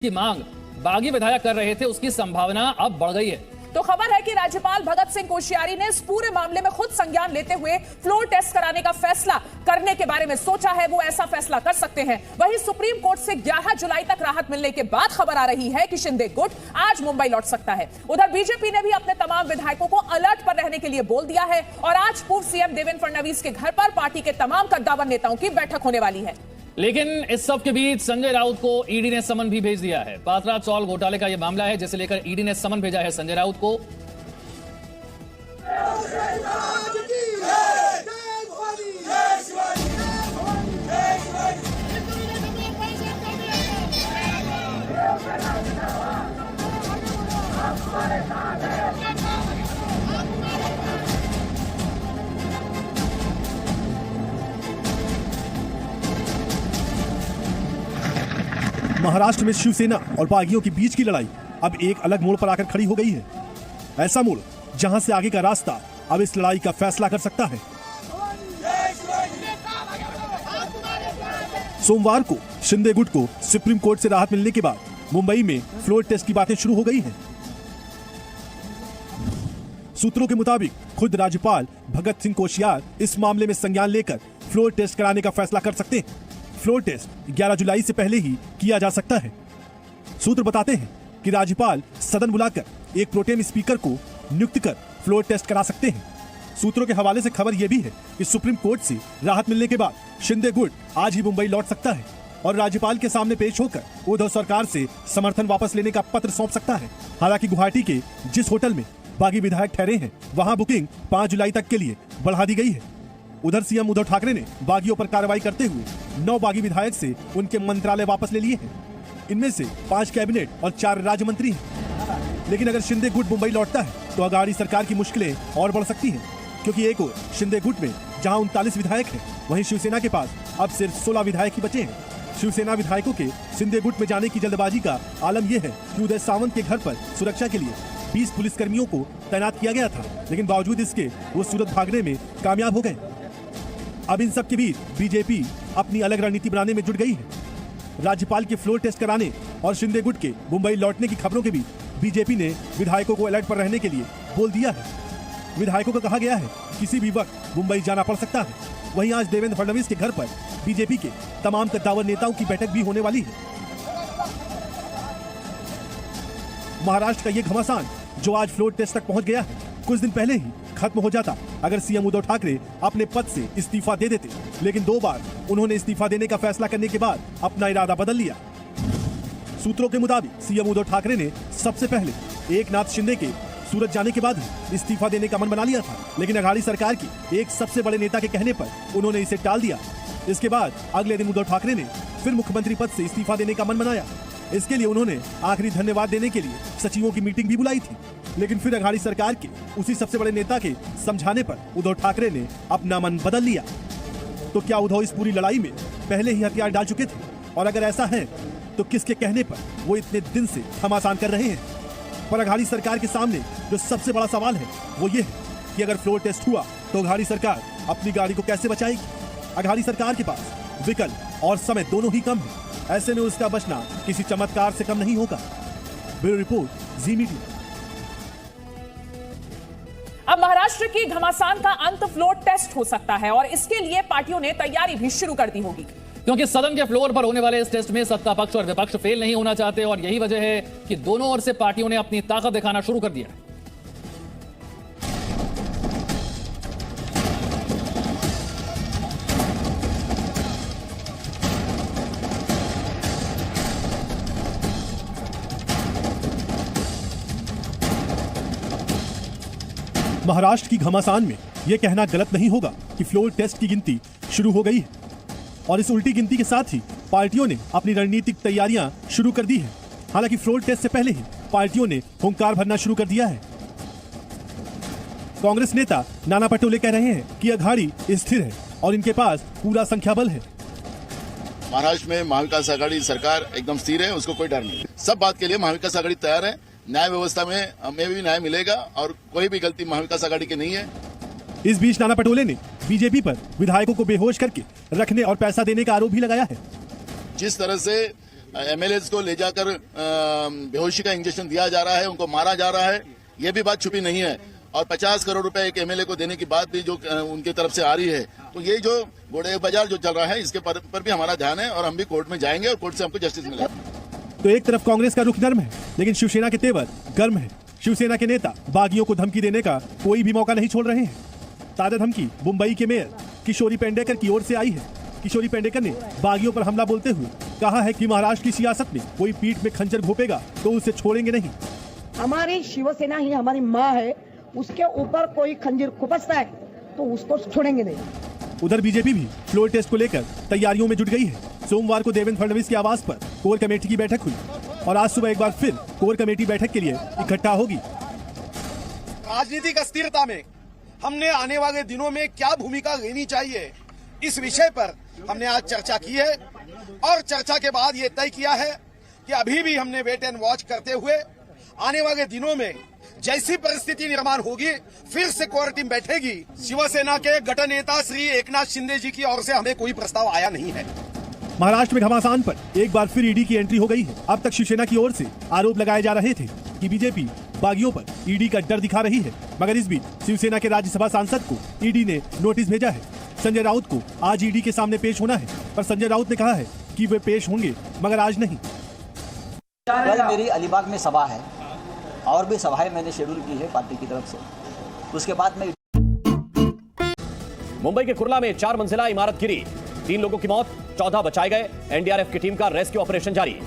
की मांग बागी विधायक कर रहे थे, उसकी संभावना अब बढ़ गई है। तो खबर है कि राज्यपाल भगत सिंह कोश्यारी ने इस पूरे मामले में खुद संज्ञान लेते हुए फ्लोर टेस्ट कराने का फैसला करने के बारे में सोचा है। वो ऐसा फैसला कर सकते हैं। वहीं सुप्रीम कोर्ट से 11 जुलाई तक राहत मिलने के बाद खबर आ रही है कि शिंदे गुट आज मुंबई लौट सकता है। उधर बीजेपी ने भी अपने तमाम विधायकों को अलर्ट पर रहने के लिए बोल दिया है और आज पूर्व सीएम देवेंद्र फडणवीस के घर पर पार्टी के तमाम कद्दावर नेताओं की बैठक होने वाली है। लेकिन इस सब के बीच संजय राउत को ईडी ने समन भी भेज दिया है। पात्रा चौल घोटाले का यह मामला है जिसे लेकर ईडी ने समन भेजा है संजय राउत को। महाराष्ट्र में शिवसेना और बागियों के बीच की लड़ाई अब एक अलग मोड़ पर आकर खड़ी हो गई है। ऐसा मोड़ जहां से आगे का रास्ता अब इस लड़ाई का फैसला कर सकता है। सोमवार को शिंदे गुट को सुप्रीम कोर्ट से राहत मिलने के बाद मुंबई में फ्लोर टेस्ट की बातें शुरू हो गई हैं। सूत्रों के मुताबिक खुद राज्यपाल भगत सिंह कोश्यारी इस मामले में संज्ञान लेकर फ्लोर टेस्ट कराने का फैसला कर सकते हैं। फ्लोर टेस्ट 11 जुलाई से पहले ही किया जा सकता है। सूत्र बताते हैं कि राज्यपाल सदन बुलाकर एक प्रोटेम स्पीकर को नियुक्त कर फ्लोर टेस्ट करा सकते हैं। सूत्रों के हवाले से खबर यह भी है कि सुप्रीम कोर्ट से राहत मिलने के बाद शिंदे गुट आज ही मुंबई लौट सकता है और राज्यपाल के सामने पेश होकर उद्धव सरकार से समर्थन वापस लेने का पत्र सौंप सकता है। हालांकि गुवाहाटी के जिस होटल में बागी विधायक ठहरे हैं वहां बुकिंग 5 जुलाई तक के लिए बढ़ा दी गई है। उधर सीएम उद्धव ठाकरे ने बागियों पर कार्रवाई करते हुए 9 बागी विधायक से उनके मंत्रालय वापस ले लिए हैं। इनमें से 5 कैबिनेट और 4 राज्य मंत्री हैं। लेकिन अगर शिंदे गुट मुंबई लौटता है तो अगाड़ी सरकार की मुश्किलें और बढ़ सकती हैं, क्योंकि एक ओर शिंदे गुट में जहां 39 विधायक हैं, वहीं शिवसेना के पास अब सिर्फ 16 विधायक ही बचे हैं। शिवसेना विधायकों के शिंदे गुट में जाने की जल्दबाजी का आलम यह है कि उदय सामंत के घर पर सुरक्षा के लिए 20 पुलिसकर्मियों को तैनात किया गया था, लेकिन बावजूद इसके वो सूरत भागने में कामयाब हो गए। अब इन सब के बीच बीजेपी अपनी अलग रणनीति बनाने में जुट गई है। राज्यपाल के फ्लोर टेस्ट कराने और शिंदे गुट के मुंबई लौटने की खबरों के बीच बीजेपी ने विधायकों को अलर्ट पर रहने के लिए बोल दिया है। विधायकों को कहा गया है किसी भी वक्त मुंबई जाना पड़ सकता है। वहीं आज देवेंद्र फडणवीस के घर पर बीजेपी के तमाम कद्दावर नेताओं की बैठक भी होने वाली है। महाराष्ट्र का ये घमासान जो आज फ्लोर टेस्ट तक पहुंच गया है, कुछ दिन पहले ही खत्म हो जाता अगर सीएम उद्धव ठाकरे अपने पद से इस्तीफा दे देते। लेकिन 2 बार उन्होंने इस्तीफा देने का फैसला करने के बाद अपना इरादा बदल लिया। सूत्रों के मुताबिक सीएम उद्धव ठाकरे ने सबसे पहले एकनाथ शिंदे के सूरत जाने के बाद ही इस्तीफा देने का मन बना लिया था, लेकिन अघाड़ी सरकार की एक सबसे बड़े नेता के कहने पर उन्होंने इसे टाल दिया। इसके बाद अगले दिन उद्धव ठाकरे ने फिर मुख्यमंत्री पद से इस्तीफा देने का मन बनाया। इसके लिए उन्होंने आखिरी धन्यवाद देने के लिए सचिवों की मीटिंग भी बुलाई थी, लेकिन फिर अघाड़ी सरकार के उसी सबसे बड़े नेता के समझाने पर उद्धव ठाकरे ने अपना मन बदल लिया। तो क्या उद्धव इस पूरी लड़ाई में पहले ही हथियार डाल चुके थे? और अगर ऐसा है तो किसके कहने पर वो इतने दिन से घमासान कर रहे हैं? पर अघाड़ी सरकार के सामने जो सबसे बड़ा सवाल है वो ये है कि अगर फ्लोर टेस्ट हुआ तो अघाड़ी सरकार अपनी गाड़ी को कैसे बचाएगी? अघाड़ी सरकार के पास विकल्प और समय दोनों ही कम है। ऐसे में उसका बचना किसी चमत्कार से कम नहीं होगा। ब्यूरो रिपोर्ट, जी मीडिया। अब महाराष्ट्र की घमासान का अंत फ्लोर टेस्ट हो सकता है और इसके लिए पार्टियों ने तैयारी भी शुरू कर दी होगी, क्योंकि सदन के फ्लोर पर होने वाले इस टेस्ट में सत्ता पक्ष और विपक्ष फेल नहीं होना चाहते और यही वजह है कि दोनों ओर से पार्टियों ने अपनी ताकत दिखाना शुरू कर दिया है। महाराष्ट्र की घमासान में यह कहना गलत नहीं होगा कि फ्लोर टेस्ट की गिनती शुरू हो गई है और इस उल्टी गिनती के साथ ही पार्टियों ने अपनी रणनीतिक तैयारियां शुरू कर दी है। हालांकि फ्लोर टेस्ट से पहले ही पार्टियों ने हुंकार भरना शुरू कर दिया है। कांग्रेस नेता नाना पटोले कह रहे हैं कि अघाड़ी स्थिर है और इनके पास पूरा संख्याबल है। महाराष्ट्र में महाविकास आघाड़ी सरकार एकदम स्थिर है, उसको कोई डर नहीं। सब बात के लिए महाविकास आघाड़ी तैयार है। न्याय व्यवस्था में हमें भी न्याय मिलेगा और कोई भी गलती महाविकास आघाड़ी की नहीं है। इस बीच नाना पटोले ने बीजेपी पर विधायकों को बेहोश करके रखने और पैसा देने का आरोप भी लगाया है। जिस तरह से एमएलएस को ले जाकर बेहोशी का इंजेक्शन दिया जा रहा है, उनको मारा जा रहा है, ये भी बात छुपी नहीं है। और 50 करोड़ रुपए एक एमएलए को देने की बात भी जो उनकी तरफ से आ रही है, तो ये जो घोड़े बाजार जो चल रहा है इसके पर भी हमारा ध्यान है और हम भी कोर्ट में जाएंगे और कोर्ट से हमको जस्टिस मिलेगा। तो एक तरफ कांग्रेस का रुख नर्म है, लेकिन शिवसेना के तेवर गर्म है। शिवसेना के नेता बागियों को धमकी देने का कोई भी मौका नहीं छोड़ रहे हैं। ताजा धमकी मुंबई के मेयर किशोरी पेंडेकर की ओर से आई है। किशोरी पेंडेकर ने बागियों पर हमला बोलते हुए कहा है कि महाराष्ट्र की सियासत में कोई पीठ में खंजर घोपेगा तो उसे छोड़ेंगे नहीं। हमारी शिवसेना ही हमारी माँ है, उसके ऊपर कोई खंजर खुपसता है तो उसको छोड़ेंगे नहीं। उधर बीजेपी भी फ्लोर टेस्ट को लेकर तैयारियों में जुट गई है। सोमवार को देवेंद्र फडणवीस के आवास पर कोर कमेटी की बैठक हुई और आज सुबह एक बार फिर कोर कमेटी बैठक के लिए इकट्ठा होगी। राजनीतिक अस्थिरता में हमने आने वाले दिनों में क्या भूमिका लेनी चाहिए, इस विषय पर हमने आज चर्चा की है और चर्चा के बाद ये तय किया है कि अभी भी हमने वेट एंड वॉच करते हुए आने वाले दिनों में जैसी परिस्थिति निर्माण होगी फिर से कोर टीम बैठेगी। शिवसेना के गठन नेता श्री एकनाथ शिंदे जी की ओर से हमें कोई प्रस्ताव आया नहीं है। महाराष्ट्र में घमासान पर एक बार फिर ईडी की एंट्री हो गई है। अब तक शिवसेना की ओर से आरोप लगाए जा रहे थे कि बीजेपी बागियों पर ईडी का डर दिखा रही है, मगर इस बीच शिवसेना के राज्यसभा सांसद को ईडी ने नोटिस भेजा है। संजय राउत को आज ईडी के सामने पेश होना है, पर संजय राउत ने कहा है कि वे पेश होंगे मगर आज नहीं। कल मेरी अलीबाग में सभा है और भी सभाएं मैंने शेड्यूल की है पार्टी की तरफ से, उसके बाद मैं। मुंबई के कुर्ला में 4 मंजिला इमारत गिरी, 3 लोगों की मौत, 14 बचाए गए। एनडीआरएफ की टीम का रेस्क्यू ऑपरेशन जारी।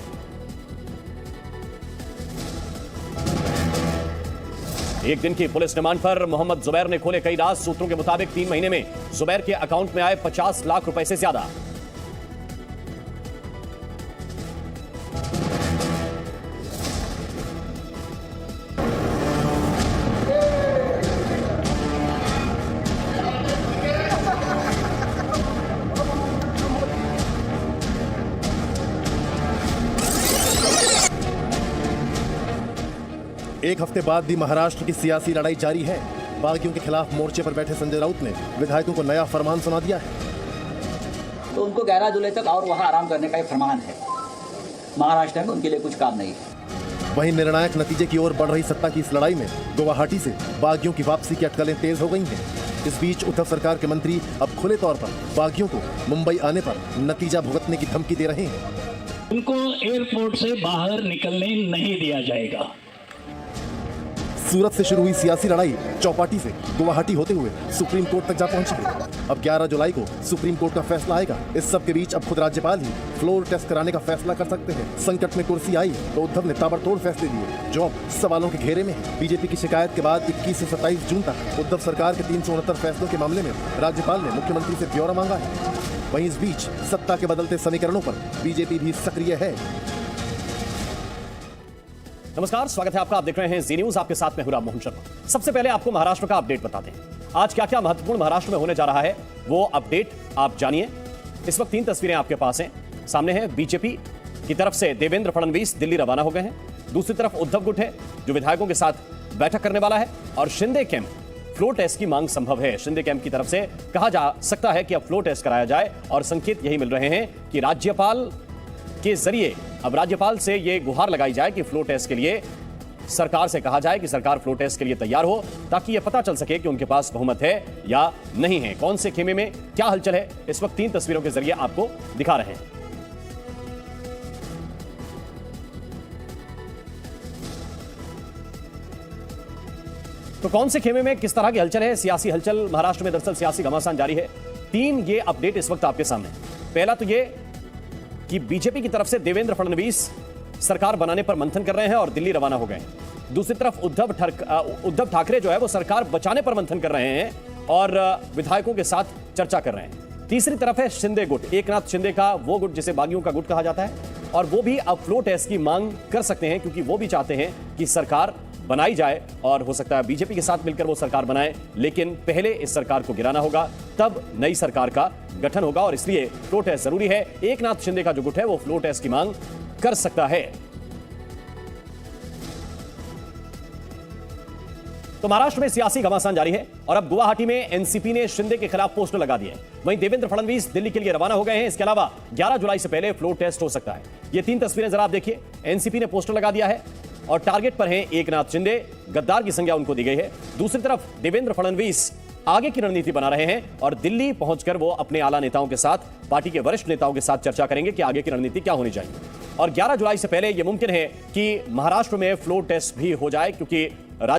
एक दिन की पुलिस रिमांड पर मोहम्मद जुबैर ने खोले कई राज। सूत्रों के मुताबिक 3 महीने में जुबैर के अकाउंट में आए 50 लाख रुपए से ज्यादा। एक हफ्ते बाद भी महाराष्ट्र की सियासी लड़ाई जारी है। बागियों के खिलाफ मोर्चे पर बैठे संजय राउत ने विधायकों को नया फरमान सुना दिया है। तो उनको 11 जुलाई तक और वहां आराम करने का एक फरमान है। महाराष्ट्र में उनके लिए कुछ काम नहीं है। वहीं निर्णायक नतीजे की ओर बढ़ रही सत्ता की इस लड़ाई में गुवाहाटी से बागियों की वापसी की अटकलें तेज हो गई हैं। इस बीच उद्धव सरकार के मंत्री अब खुले तौर पर बागियों को मुंबई आने पर नतीजा भुगतने की धमकी दे रहे हैं। उनको एयरपोर्ट से बाहर निकलने नहीं दिया जाएगा। सूरत से शुरू हुई सियासी लड़ाई चौपाटी से गुवाहाटी होते हुए सुप्रीम कोर्ट तक जा पहुंची है। अब 11 जुलाई को सुप्रीम कोर्ट का फैसला आएगा। इस सब के बीच अब खुद राज्यपाल ही फ्लोर टेस्ट कराने का फैसला कर सकते हैं। संकट में कुर्सी आई तो उद्धव ने ताबड़तोड़ फैसले लिए, जो अब सवालों के घेरे में है। बीजेपी की शिकायत के बाद 21 से 27 जून तक उद्धव सरकार के 369 फैसलों के मामले में राज्यपाल ने मुख्यमंत्री से ब्यौरा मांगा है। वहीं इस बीच सत्ता के बदलते समीकरणों पर बीजेपी भी सक्रिय है। नमस्कार, स्वागत है आपका। आप देख रहे हैं जी न्यूज, आपके साथ में हूं राम मोहन शर्मा। सबसे पहले आपको महाराष्ट्र का अपडेट बताते हैं। आज क्या क्या महत्वपूर्ण महाराष्ट्र में होने जा रहा है वो अपडेट आप जानिए। इस वक्त 3 तस्वीरें आपके पास हैं। सामने है बीजेपी की तरफ से देवेंद्र फडणवीस दिल्ली रवाना हो गए हैं। दूसरी तरफ उद्धव गुट है जो विधायकों के साथ बैठक करने वाला है, और शिंदे कैंप फ्लोर टेस्ट की मांग संभव है। शिंदे कैंप की तरफ से कहा जा सकता है कि अब फ्लोर टेस्ट कराया जाए, और संकेत यही मिल रहे हैं कि राज्यपाल के जरिए अब राज्यपाल से यह गुहार लगाई जाए कि फ्लोर टेस्ट के लिए सरकार से कहा जाए कि सरकार फ्लोर टेस्ट के लिए तैयार हो, ताकि यह पता चल सके कि उनके पास बहुमत है या नहीं है। कौन से खेमे में क्या हलचल है, इस वक्त 3 तस्वीरों के जरिए आपको दिखा रहे हैं। तो कौन से खेमे में किस तरह की हलचल है? सियासी हलचल महाराष्ट्र में दरअसल सियासी घमासान जारी है। 3 ये अपडेट इस वक्त आपके सामने। पहला तो ये कि बीजेपी की तरफ से देवेंद्र फडणवीस सरकार बनाने पर मंथन कर रहे हैं और दिल्ली रवाना हो गए। दूसरी तरफ उद्धव ठाकरे जो है वो सरकार बचाने पर मंथन कर रहे हैं और विधायकों के साथ चर्चा कर रहे हैं। तीसरी तरफ है शिंदे गुट, एकनाथ शिंदे का वो गुट जिसे बागियों का गुट कहा जाता है, और वो भी अब फ्लोर टेस्ट की मांग कर सकते हैं, क्योंकि वो भी चाहते हैं कि सरकार बनाई जाए, और हो सकता है बीजेपी के साथ मिलकर वो सरकार बनाए, लेकिन पहले इस सरकार को गिराना होगा, तब नई सरकार का गठन होगा, और इसलिए फ्लोर टेस्ट जरूरी है। एकनाथ शिंदे का जो गुट है वो फ्लोर टेस्ट की मांग कर सकता है। तो महाराष्ट्र में सियासी घमासान जारी है और अब गुवाहाटी में एनसीपी ने शिंदे के खिलाफ पोस्टर लगा दिए। वहीं देवेंद्र फडणवीस दिल्ली के लिए रवाना हो गए हैं। इसके अलावा 11 जुलाई से पहले फ्लोर टेस्ट हो सकता है। ये 3 तस्वीरें जरा आप देखिए। एनसीपी ने पोस्टर लगा दिया है और टारगेट पर हैं एकनाथ शिंदे, गद्दार की संज्ञा उनको दी गई है। दूसरी तरफ देवेंद्र फडणवीस आगे की रणनीति बना रहे हैं और दिल्ली पहुंचकर वो अपने आला नेताओं के साथ, पार्टी के वरिष्ठ नेताओं के साथ चर्चा करेंगे कि आगे की रणनीति क्या होनी चाहिए। और 11 जुलाई से पहले यह मुमकिन है कि महाराष्ट्र में फ्लोर टेस्ट भी हो जाए, क्योंकि